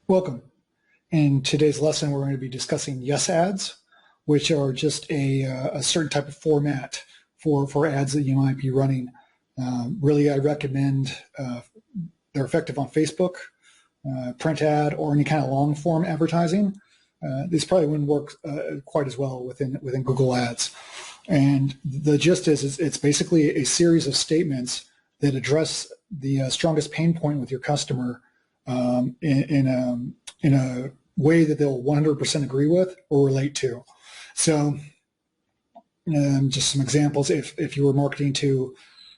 Welcome. In today's lesson, we're going to be discussing yes ads, which are just a certain type of format for ads that you might be running. Really, I recommend they're effective on Facebook, print ad, or any kind of long form advertising. These probably wouldn't work quite as well within Google Ads. And the gist is it's basically a series of statements that address the strongest pain point with your customer in a way that they'll 100% agree with or relate to. So just some examples, if you were marketing to,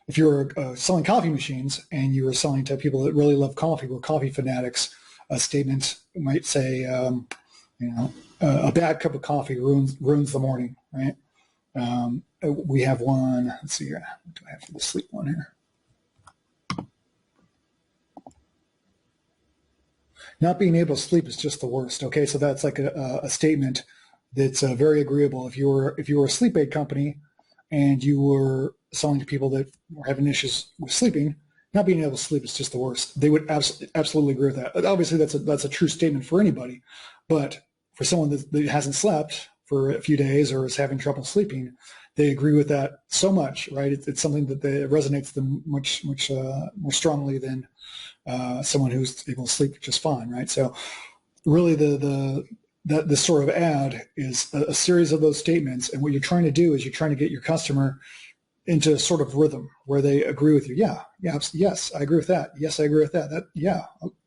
if you were selling coffee machines and you were selling to people that really love coffee, were coffee fanatics, a statement might say, a bad cup of coffee ruins the morning, right? We have one, let's see here, what do I have for the sleep one here? Not being able to sleep is just the worst. Okay, so that's like a statement that's very agreeable. If you were a sleep aid company and you were selling to people that were having issues with sleeping, not being able to sleep is just the worst. They would absolutely agree with that. Obviously, that's a true statement for anybody, but for someone that hasn't slept for a few days or is having trouble sleeping, they agree with that so much, right? It's something that resonates with them much more strongly than someone who's able to sleep just fine, right? So really this sort of ad is a series of those statements, and what you're trying to do is you're trying to get your customer into a sort of rhythm where they agree with you. Yes, I agree with that. Yes, I agree with that.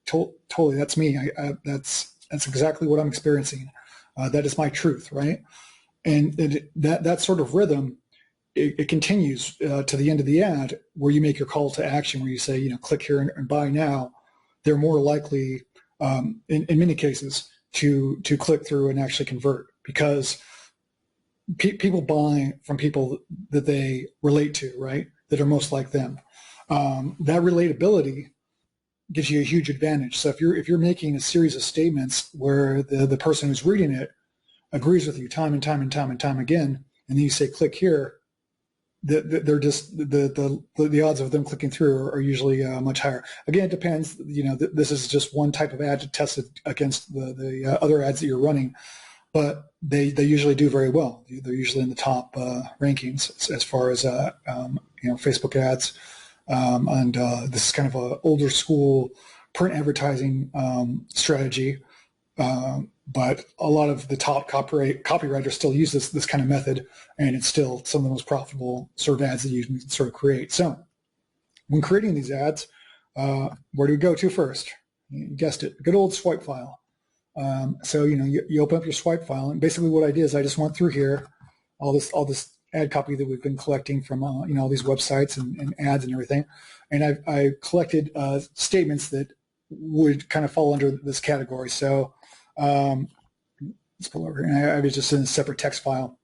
Totally, that's me. That's exactly what I'm experiencing. That is my truth, right? And that sort of rhythm, it continues to the end of the ad where you make your call to action, where you say, click here and buy now. They're more likely, in many cases, to click through and actually convert, because people buy from people that they relate to, right? That are most like them. That relatability gives you a huge advantage. So if you're making a series of statements where the person who's reading it agrees with you time and time again, and then you say click here, they're just the odds of them clicking through are usually much higher. Again, it depends. This is just one type of ad to test it against the other ads that you're running, but they usually do very well. They're usually in the top rankings as far as Facebook ads, and this is kind of an older school print advertising strategy. But a lot of the top copywriters still use this kind of method, and it's still some of the most profitable sort of ads that you can sort of create. So when creating these ads, where do we go to first? You guessed it, good old swipe file. So you open up your swipe file, and basically what I did is I just went through here, all this ad copy that we've been collecting from all these websites and ads and everything, and I collected statements that would kind of fall under this category. So let's pull over here. I was just in a separate text file.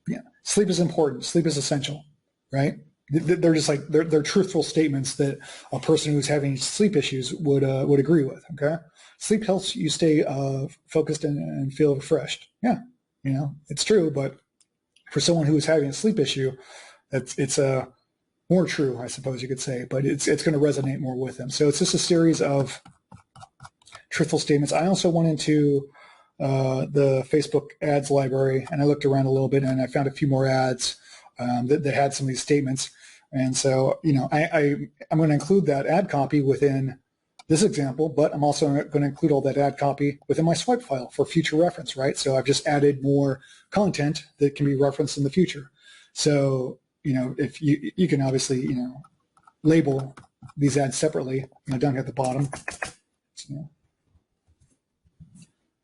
Yeah, sleep is important. Sleep is essential, right? They're just like they're truthful statements that a person who's having sleep issues would agree with. Okay, sleep helps you stay focused and feel refreshed. Yeah, it's true. But for someone who is having a sleep issue, it's more true, I suppose you could say. But it's going to resonate more with them. So it's just a series of truthful statements. I also went into the Facebook ads library, and I looked around a little bit, and I found a few more ads that had some of these statements. And so, I'm going to include that ad copy within this example, but I'm also going to include all that ad copy within my swipe file for future reference, right? So I've just added more content that can be referenced in the future. So, if you can obviously, label these ads separately, down here at the bottom. So,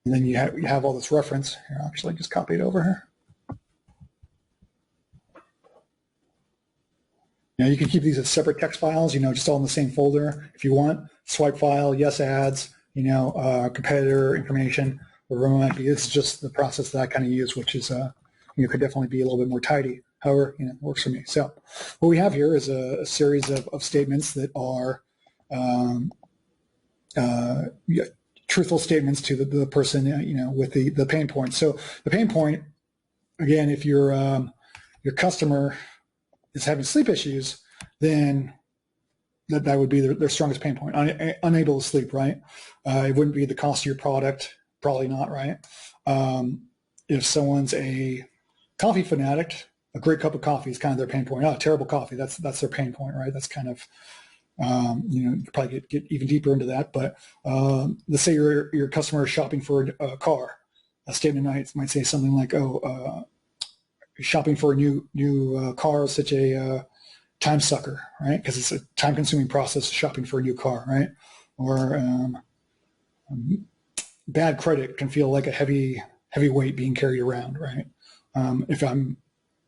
and then you have all this reference. Here, I'll actually just copy it over here. You can keep these as separate text files, just all in the same folder if you want. Swipe file, yes ads, competitor information, whatever it might be. It's just the process that I kind of use, which is, could definitely be a little bit more tidy. However, it works for me. So what we have here is a series of statements that are truthful statements to the person, with the pain point. So the pain point, again, if your customer is having sleep issues, then that would be their strongest pain point. Unable to sleep, right? It wouldn't be the cost of your product, probably not, right? If someone's a coffee fanatic, a great cup of coffee is kind of their pain point. Oh, terrible coffee, that's their pain point, right? That's kind of you could probably get even deeper into that. But let's say your customer is shopping for a car. A statement might say something like, "Oh, shopping for a new car is such a time sucker, right? Because it's a time-consuming process shopping for a new car, right?" Or bad credit can feel like a heavy weight being carried around, right? If I'm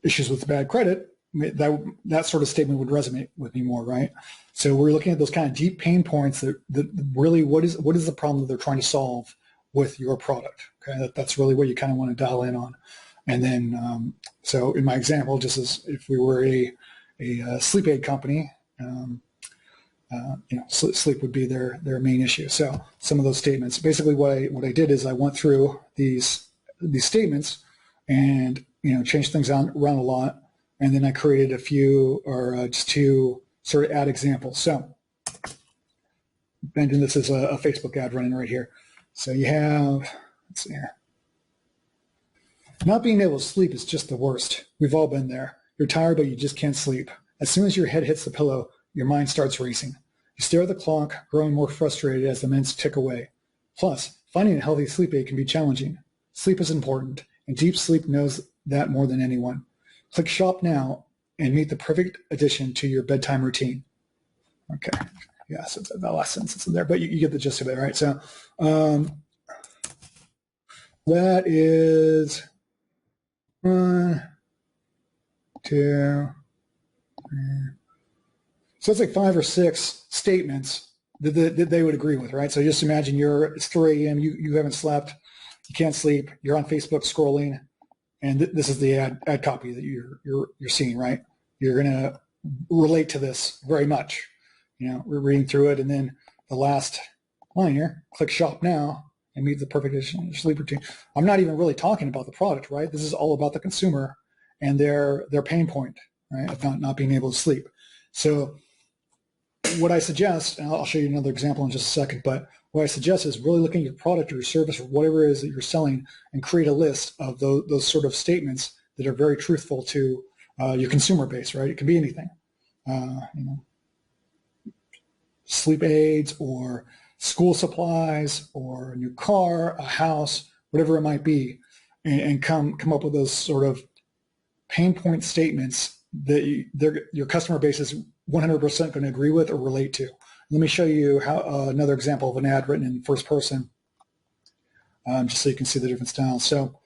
issues with bad credit, that sort of statement would resonate with me more, right? So we're looking at those kind of deep pain points that really what is the problem that they're trying to solve with your product. Okay, that's really what you kind of want to dial in on. And then, so in my example, just as if we were a sleep aid company, sleep would be their main issue. So some of those statements, basically what I did is I went through these statements and changed things around a lot, and then I created a few or just two sort of ad examples. So, and this is a Facebook ad running right here. So you have, let's see here. Not being able to sleep is just the worst. We've all been there. You're tired, but you just can't sleep. As soon as your head hits the pillow, your mind starts racing. You stare at the clock, growing more frustrated as the minutes tick away. Plus, finding a healthy sleep aid can be challenging. Sleep is important, and deep sleep knows that more than anyone. Click Shop now and meet the perfect addition to your bedtime routine. Okay. Yeah, so that last sentence is in there, but you get the gist of it, right? So that is 1, 2, 3. So it's like 5 or 6 statements that they would agree with, right? So just imagine it's 3 a.m., you haven't slept, you can't sleep, you're on Facebook scrolling, and this is the ad copy that you're seeing, right? You're going to relate to this very much. We're reading through it, and then the last line here, click Shop now and meet the perfect addition to your sleep routine. I'm not even really talking about the product, right? This is all about the consumer and their pain point, right, of not being able to sleep. So what I suggest, and I'll show you another example in just a second, but what I suggest is really looking at your product or your service or whatever it is that you're selling and create a list of those sort of statements that are very truthful to your consumer base, right? It can be anything, sleep aids or school supplies or a new car, a house, whatever it might be, and come up with those sort of pain point statements that your customer base is 100% going to agree with or relate to. Let me show you how another example of an ad written in first person, just so you can see the different styles. So,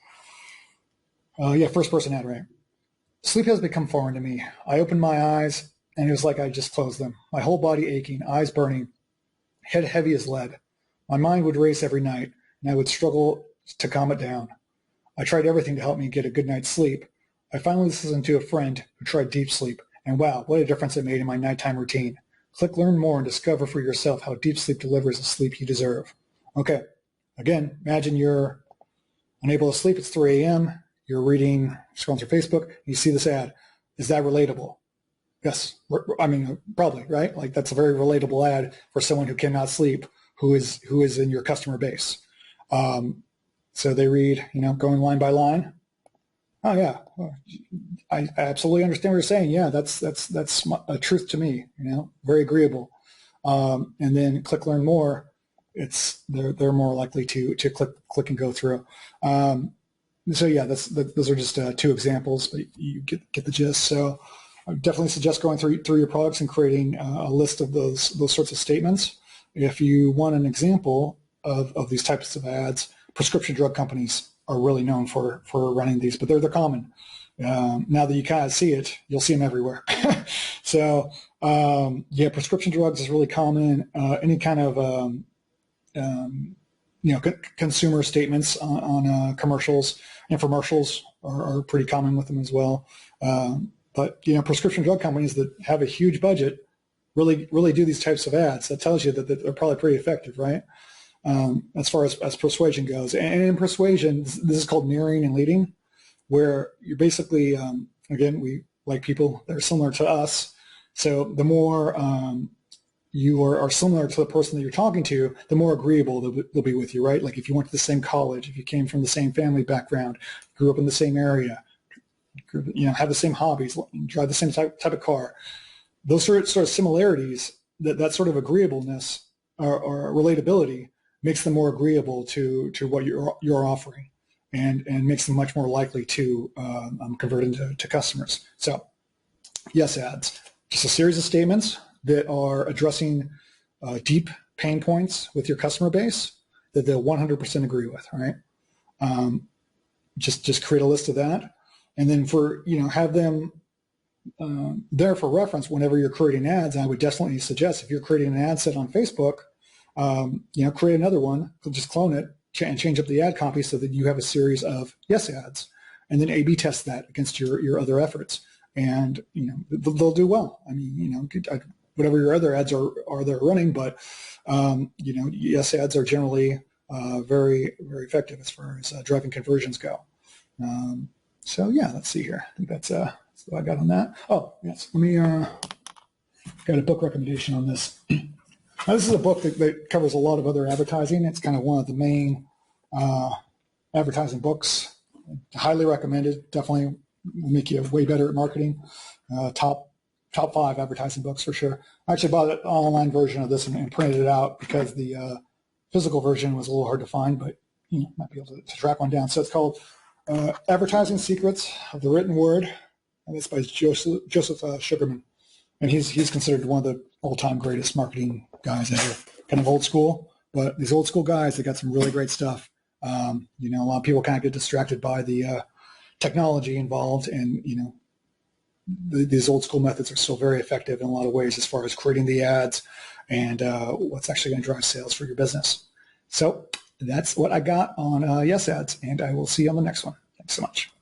first person ad, right? Sleep has become foreign to me. I opened my eyes, and it was like I just closed them. My whole body aching, eyes burning, head heavy as lead. My mind would race every night, and I would struggle to calm it down. I tried everything to help me get a good night's sleep. I finally listened to a friend who tried deep sleep, and wow, what a difference it made in my nighttime routine. Click Learn More and discover for yourself how deep sleep delivers the sleep you deserve. Okay, again, imagine you're unable to sleep. It's 3 a.m. You're scrolling through Facebook, and you see this ad. Is that relatable? Yes, I mean, probably, right? Like that's a very relatable ad for someone who cannot sleep, who is in your customer base. So they read, going line by line. Oh yeah, I absolutely understand what you're saying. Yeah, that's a truth to me. Very agreeable. And then click Learn More. They're more likely to click and go through. So yeah, those are just 2 examples, but you get the gist. So I definitely suggest going through your products and creating a list of those sorts of statements. If you want an example of these types of ads, prescription drug companies are really known for running these, but they're common. Now that you kind of see it, you'll see them everywhere. So prescription drugs is really common. Any kind of consumer statements on commercials, infomercials are pretty common with them as well. But prescription drug companies that have a huge budget really do these types of ads. That tells you that they're probably pretty effective, right? As far as persuasion goes. And in persuasion, this is called mirroring and leading, where you're basically, again, we like people that are similar to us. So the more you are similar to the person that you're talking to, the more agreeable they'll be with you, right? Like if you went to the same college, if you came from the same family background, grew up in the same area, have the same hobbies, drive the same type of car, those sort of similarities, that sort of agreeableness or relatability makes them more agreeable to what you're offering, and makes them much more likely to convert into customers. So yes ads, just a series of statements that are addressing deep pain points with your customer base that they'll 100% agree with, all right? Just create a list of that, and then have them there for reference whenever you're creating ads. I would definitely suggest, if you're creating an ad set on Facebook, create another one, just clone it and change up the ad copy so that you have a series of yes ads, and then A/B test that against your other efforts, and they'll do well. I mean, whatever your other ads are they're running, but yes ads are generally very, very effective as far as driving conversions go. So yeah, let's see here. I think that's what I got on that. Oh yes, let me got a book recommendation on this. Now, this is a book that covers a lot of other advertising. It's kind of one of the main advertising books. Highly recommended. Definitely will make you way better at marketing. Top 5 advertising books for sure. I actually bought an online version of this and printed it out because the physical version was a little hard to find, but might be able to track one down. So it's called Advertising Secrets of the Written Word, and it's by Joseph Sugarman. And he's considered one of the all-time greatest marketing guys ever. Kind of old school, but these old school guys, they got some really great stuff. A lot of people kind of get distracted by the technology involved, and these old school methods are still very effective in a lot of ways as far as creating the ads and what's actually going to drive sales for your business. So that's what I got on Yes Ads, and I will see you on the next one. Thanks so much.